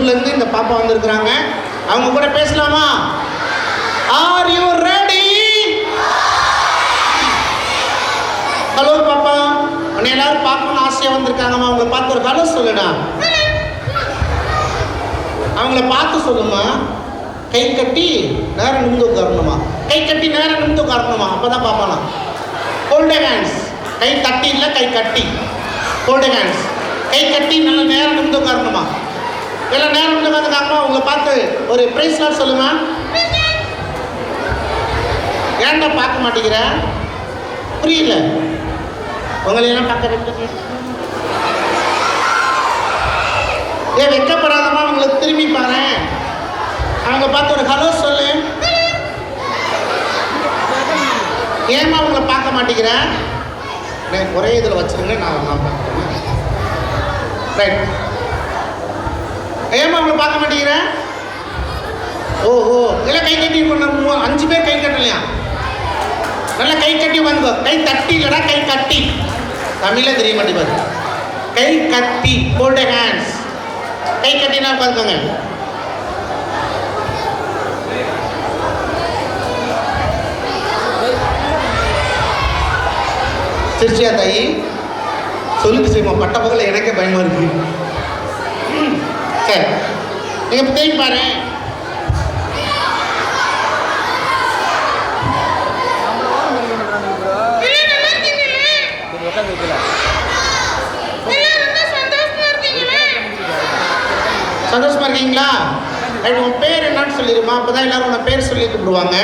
ஸ்கூல்லேருந்து இந்த பாப்பா வந்திருக்கிறாங்க. அவங்க கூட பேசலாமா? Are you ready? ஹலோ பாப்பா, உன்னை எல்லாரும் பார்க்கணும்னு ஆசையாக வந்திருக்காங்கம்மா. அவங்கள பார்த்து ஒரு ஹலோ சொல்லுடா. அவங்கள பார்த்து சொல்லுமா. கை கட்டி நேரம் நிமிந்து உட்காரணுமா. கை கட்டி நேரம் நிமிந்து உட்காரணுமா. அப்போ தான் பார்ப்பானா. Hold hands. கை தட்டி இல்லை, கை கட்டி. Hold hands. கை கட்டி நல்ல நேரம் நிமிந்து உட்காரணுமா. எல்லாம் நேரம் நிமிந்து உட்காந்துக்காங்கம்மா. உங்களை பார்த்து ஒரு பிரைஸ்லாம் சொல்லுமா. ஏன்டா பார்க்க மாட்டேங்கிற? புரியல. உங்களையெல்லாம் பார்க்க ஏன் வெக்கப்படாதமா. அவங்களுக்கு திரும்பி பாரு. அவங்க பார்த்து ஒரு ஹலோ சொல்லு. ஏமா அவங்கள பார்க்க மாட்டேங்கிறேன்? ஒரே இதில் வச்சுருங்க, நான் பார்க்குறேன். ரைட். ஏமா அவங்கள பார்க்க மாட்டேங்கிறேன்? ஓஹோ, இல்லை கை கட்டி 5 பேர் கை கட்டலையா? நல்லா கை கட்டி வந்துக்கோ. கை தட்டி இல்லைடா, கை கட்டி. தமிழே தெரிய மாட்டேங்குது. கை கட்டி. Hold hands. கை கட்டினா பார்த்துக்கோங்க. சிரிச்சியா தாயி? சொல்லுக்கு செய்யுமா. பட்ட பகல எனக்கே பயமா இருக்கு. சரி, நீங்க தேடி பாரு. சந்தோஷமா இருக்கீங்களா? உன் பேர் என்னன்னு சொல்லிடுமா. அப்பதான் எல்லாரும் உன பேர் சொல்லி கூப்பிடுவாங்க.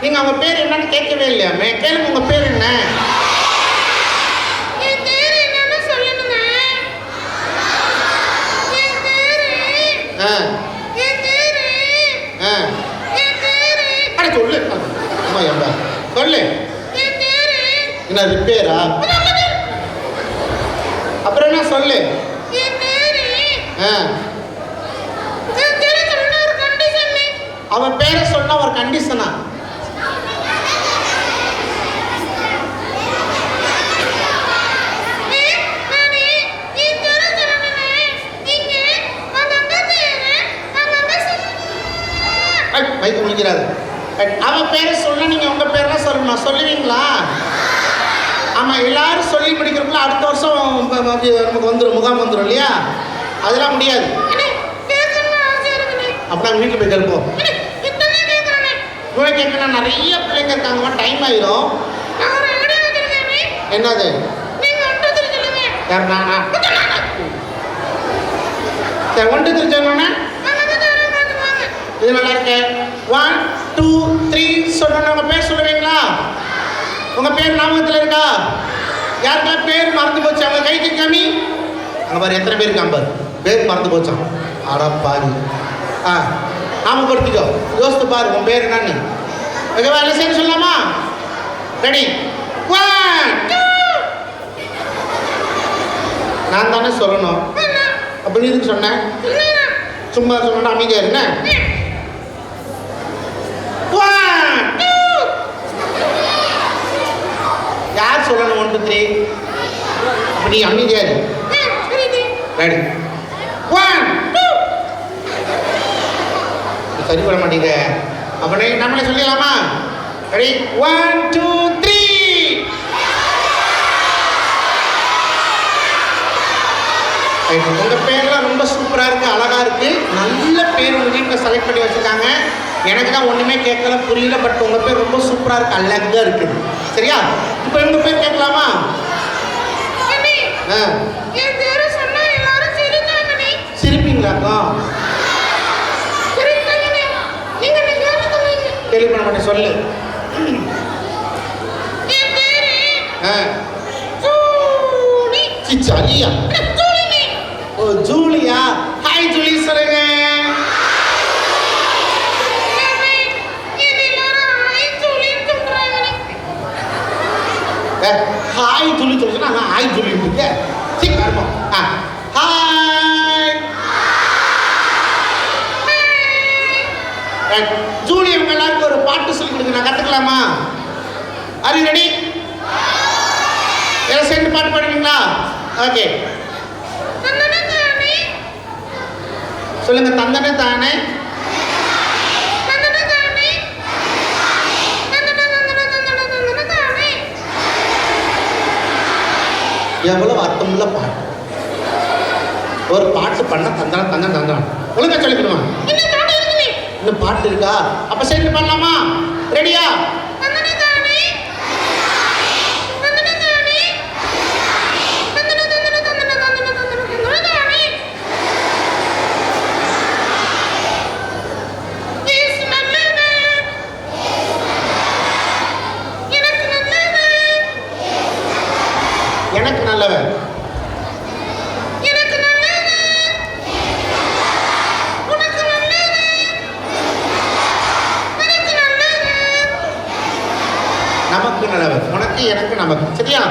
நீங்க அவங்க பேர் என்னன்னு கேட்கவே இல்லையாமே. கேளுங்க, உங்க பேர் என்ன? சொல்லு சொல்லு. என்ன ரிப்பேரா? அப்புறம் என்ன சொல்லு. அவன் பேரை சொன்னா ஒரு கண்டிஷனா? வைக்க முடிக்கிறாரு. அவன் பேரை சொன்னா நீங்க உங்க பேரெல்லாம் சொல்லணும். சொல்லுவீங்களா? ஆமா, எல்லாரும் சொல்லி முடிக்கிறப்பல அடுத்த வருஷம் நமக்கு வந்துடும், முகாம் வந்துடும் இல்லையா? அதெல்லாம் முடியாது. அப்படின்னா வீட்டில் போய் கேட்போம். இவ்வளோ கேட்கணும். நிறைய பிள்ளைங்க இருக்காங்கம்மா, டைம் ஆயிரும். என்னது? யார் நானா? சரி, 1 2 3 சொன்னோன்னே இது நல்லா இருக்கு. 1 2 3 சொன்னோன்னு உங்க பேர் சொல்லுவீங்களா? உங்க பேர் ஞாபகத்தில் இருக்கா? யாருக்கா பேர் மறந்து போச்சு? அவங்க கை காமி. அங்கே பாரு எத்தனை பேருக்கு 50 பேர் மறந்து போச்சான். ஆடா பாரு. ஞாபகப்படுத்திக்கோ. யோசித்து பாரு உன் பேர் என்னன்னு. ஓகேவா? எல்லாம் சேர்ந்து சொல்லலாமா? ரெடி? 1 2. நான் தானே சொல்லணும். அப்படின்னு எதுக்கு சொன்னேன்? சும்மா சொன்னா அமைதியா இருங்க. 1 2. யார் சொல்லணும்? 1 2 3. அப்படி அமைதியா இரு. ரெடி? 1 2. சரி பண்ண மாட்டீங்க. அப்படி நம்மளே சொல்லிடலாமா? ரெடி? 1 2 3. உங்க பேர்லாம் ரொம்ப சூப்பரா இருக்கு, அழகா இருக்கு. நல்ல பேர் உங்க வீட்டில் செலக்ட் பண்ணி வச்சிருக்காங்க. எனக்கு தான் ஒண்ணுமே கேட்கல, புரியல. பட் உங்க பேர் ரொம்ப சூப்பரா இருக்கு, அழகா இருக்குது. சரியா? இப்போ உங்க பேர் கேட்கலாமா? சிரிப்பீங்களாக்கா? கேள்வி பண்ண மாட்டேன், சொல்லு. ஜாலியா? ஓ ஜூலியா. ஹாய் ஜூலி சொல்லுங்க. ஹாய் ஜூலி சொல்லுங்க. நான் ஹாய் ஜூலி இருக்கு. சரி வருமா? Hi Julie. உங்க எல்லாருக்கும் ஒரு பாட்டு சொல்லி கொடுங்க, நான் கத்துக்கலாமா? Are you ready? எல்லாம் சேர்ந்து பாட்டு பாடுவீங்களா? ஓகே. சொல்லுங்க, தந்தனை தானே. எவ்வளவு அர்த்தமுள்ள பாட்டு. ஒரு பாட்டு பண்ண தந்தன தந்தன தந்தன ஒழுங்கா சொல்லிக்கணுமா? இன்னும் பாட்டு இருக்கா? அப்ப சேர்ந்து பண்ணலாமா? ரெடியா? எனக்கு நல்லவன். நமக்கு நல்லவன். உனக்கு எனக்கு நமக்கு. சரியா?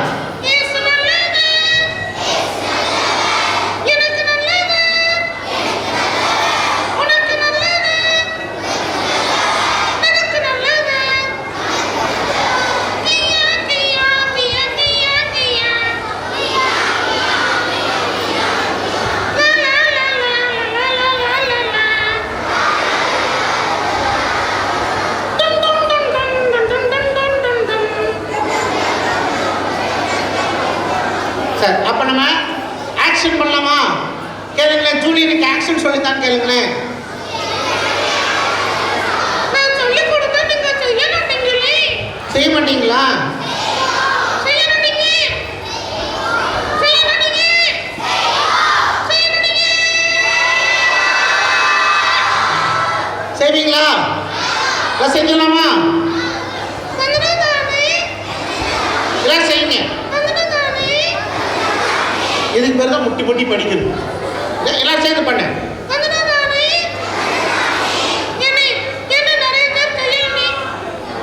சரி, அப்ப நம்ம ஆக்ஷன் பண்ணலாமா? கேளுங்களேன். ஜூலியனுக்கு ஆக்ஷன் சொல்லித்தான் கேளுங்களேன். செய்ய மாட்டீங்களா? செய்வீங்களா? செஞ்சலாமா? எல்லாம் செய்யுங்க. இதுக்கு பேர் தான் முட்டி முட்டி படிக்கிறது. எல்லாம் சேர்ந்து பண்ண.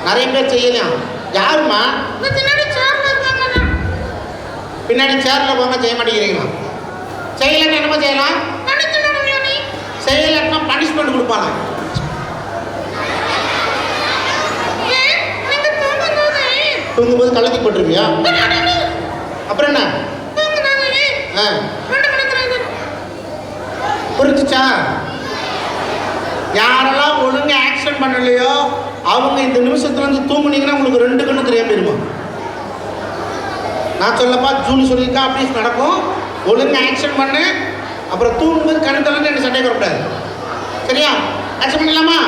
நிறைய பேர் செய்யலாம். யாருமா? பின்னாடி சேர்ல போங்க. செய்ய மாட்டேங்கிறீங்களா? செய்யலன்னா என்னமா செய்யலாம்? செய்யலன்னா பனிஷ்மெண்ட் கொடுப்பாங்க. தூங்கும்போது கள்ளத்தி போட்டுருவியா? அப்புறம் என்ன? புரிஞ்சுச்சா? யாரெல்லாம் ஒழுங்கு ஆக்ஷன் பண்ணலையோ அவங்க இந்த நிமிஷத்துல வந்து தூங்குனீங்கன்னா உங்களுக்கு 2 கண்ணு தெரியாம இருமா. நான் சொல்லப்பா, ஜூன் சொல்லியிருக்கா, அப்படி நடக்கும். ஒழுங்கு ஆக்ஷன் பண்ணு. அப்புறம் தூங்கும்போது கண்ணு தரலன்னு என்ன சண்டை வரக்கூடாது. சரியா? ஆக்ஷன் பண்ணலாமா?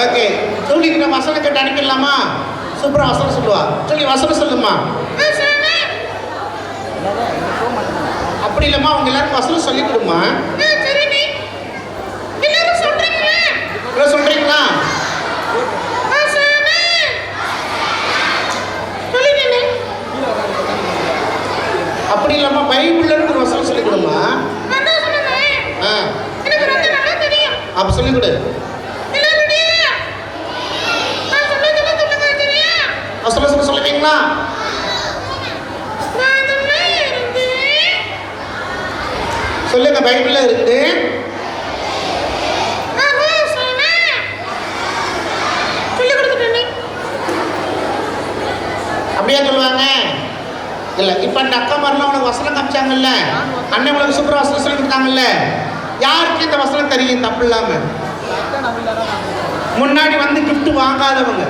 ஓகே, சொல்லிக்கிற வசனம் கேட்டு அனுப்பிடலாமா? சூப்பரா வசனம் சொல்லுவா. சொல்லி வசனம் சொல்லுமா? அப்படி இல்லம்மா, அவங்க எல்லாருக்கும் வசனம் சொல்லி கொடுமா. சொல்றீங்களா? அப்படி இல்லாம பைபிள்ல இருந்து ஒரு வசனம் சொல்லி கொடுமா. அப்ப சொல்லி கொடு. வசனம் சொல்லுவீங்களா? சொல்லுங்க. பைபிள்ல இருந்து அப்படியே சொல்லுவாங்க. இல்ல, இப்ப அந்த அக்கா மாதிரிலாம் உனக்கு வசனம் காமிச்சாங்கல்ல, அண்ணன் உனக்கு சூப்பர் வசனம் சொல்லி கொடுத்தாங்கல்ல, யாருக்கு இந்த வசனம் தெரியும்? தப்பு இல்லாம முன்னாடி வந்து கிஃப்ட் வாங்காதவங்க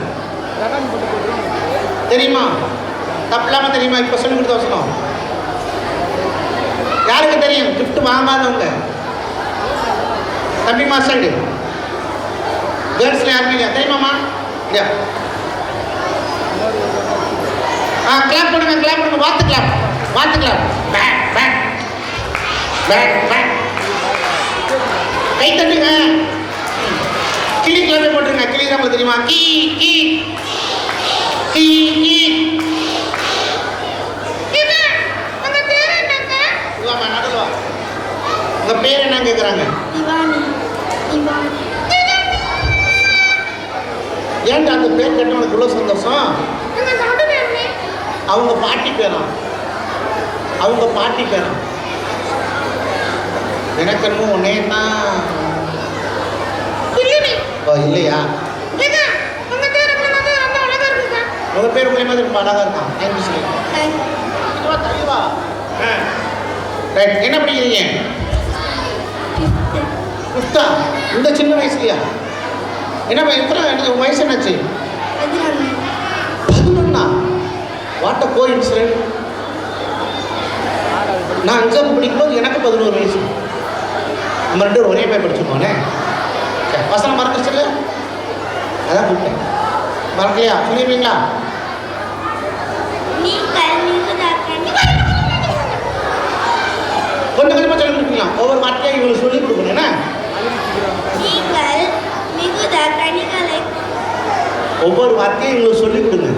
தெரியுமா? தப்பு இல்லாம தெரியுமா? இப்ப சொல்லி கொடுத்த வசனம் யாருக்கு தெரியும்? கிஃப்ட் வாங்காதவங்க. தம்பி மாஸ்டர் கேர்ள்ஸ்ல யாருமே இல்லையா? தெரியுமாமா? இல்லையா? கிளாப் பண்ணுங்க, கிளாப் பண்ணுங்க. வாத்து கிளாப், வாத்து கிளாப். பேக் பேக் பேக் பேக். கை தட்டுங்க. கிளி கிளம்பி போட்டுருங்க. கிளி நம்மளுக்கு தெரியுமா? கீ கீ கீ கீ. நடுவா உங்க பேர் என்ன கேட்குறாங்க? ஏன்டா அந்த பேர் கேட்ட உனக்கு இவ்வளோ சந்தோஷம்? அவங்க பாட்டி பேரா? அவங்க பாட்டி பேரா? எனக்கு என்னமோ ஒன்னே தான். இல்லையா? உங்க பேர் மூலியமா ரொம்ப அழகா இருக்கான். Thank you sir. தெளிவா ரைட். என்ன படிக்கிறீங்க? ஃபிஃப்த்தா? இந்த சின்ன வயசுலையா? என்ன எத்தனை வயசு என்னாச்சு? 11. What a coincident. நான் 5ஆம் படிக்கும்போது எனக்கு 11 வயசு. நம்ம 2 ஒரே போய் படிச்சுக்கோனே. வசனம் மறந்துச்சுல்ல? அதான் கூப்பிட்டேன். மறக்கலையா? சொல்லிடுவீங்களா? கொஞ்சம் கொஞ்சமாக சொல்லி கொடுப்பீங்களா? ஒவ்வொரு வார்த்தையும் இவங்களுக்கு சொல்லிக் கொடுக்கணும். என்ன? ஒவ்வொரு வார்த்தையும் இவங்களுக்கு சொல்லிக் கொடுங்க.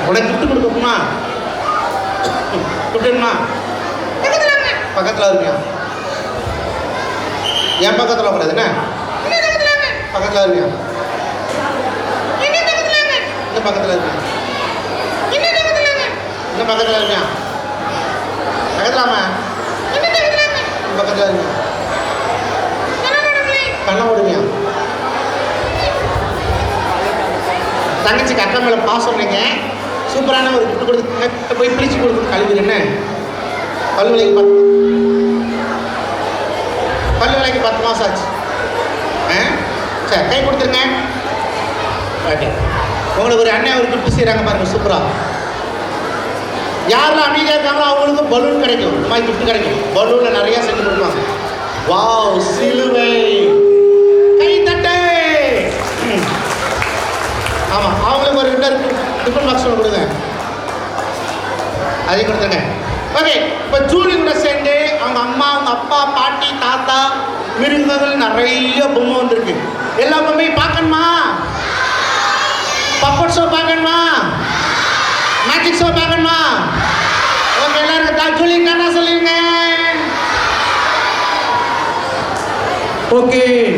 உனக்கு கிஃப்ட் கொடுக்கணுமா? கிஃப்ட்னா பக்கத்தில் இருக்கியா? என் பக்கத்தில் கூடாது. என்ன பக்கத்தில் இருக்கியா? இன்னும் பக்கத்தில் இருக்கியா? இன்னும் பக்கத்தில் இருக்கியா? பக்கத்திலாமா? பக்கத்தில் இருக்கியா? கண்ணை ஓடுவியா? தங்கச்சிக்கு அக்கா மேலே பாசம் சொன்னீங்க. சூப்பரான ஒரு கிஃப்ட் கொடுத்து போய் பிரித்து கொடுத்து கழுவி. என்ன பல்லு விலைக்கு 10 மாதம் ஆச்சு. சரி கை கொடுத்துருங்க. ஓகே, உங்களுக்கு ஒரு அண்ணன் ஒரு கிஃப்ட் செய்கிறாங்க பாருங்கள். சூப்பராக யாரெல்லாம் அமைதியாக இருக்காங்களோ அவங்களுக்கு பலூன் கிடைக்கும். இந்த மாதிரி கிஃப்ட் கிடைக்கும். பலூனில் நிறையா செஞ்சு கொடுப்பாங்க. வாவ், சிலுவை. கை தட்டு. ஆமாம், அவங்களுக்கு ஒரு டிஃபன் பாக்ஸ் ஒன்று கொடுங்க. அதையும் கொடுத்துருங்க. ஓகே, இப்போ ஜூலியோட சேர்ந்து அவங்க அம்மா, அவங்க அப்பா, பாட்டி, தாத்தா, மிருகங்கள் நிறைய பொம்மை வந்துருக்கு. எல்லா பொம்மையும் பார்க்கணுமா? பப்பட் ஷோ பார்க்கணுமா? ஓகே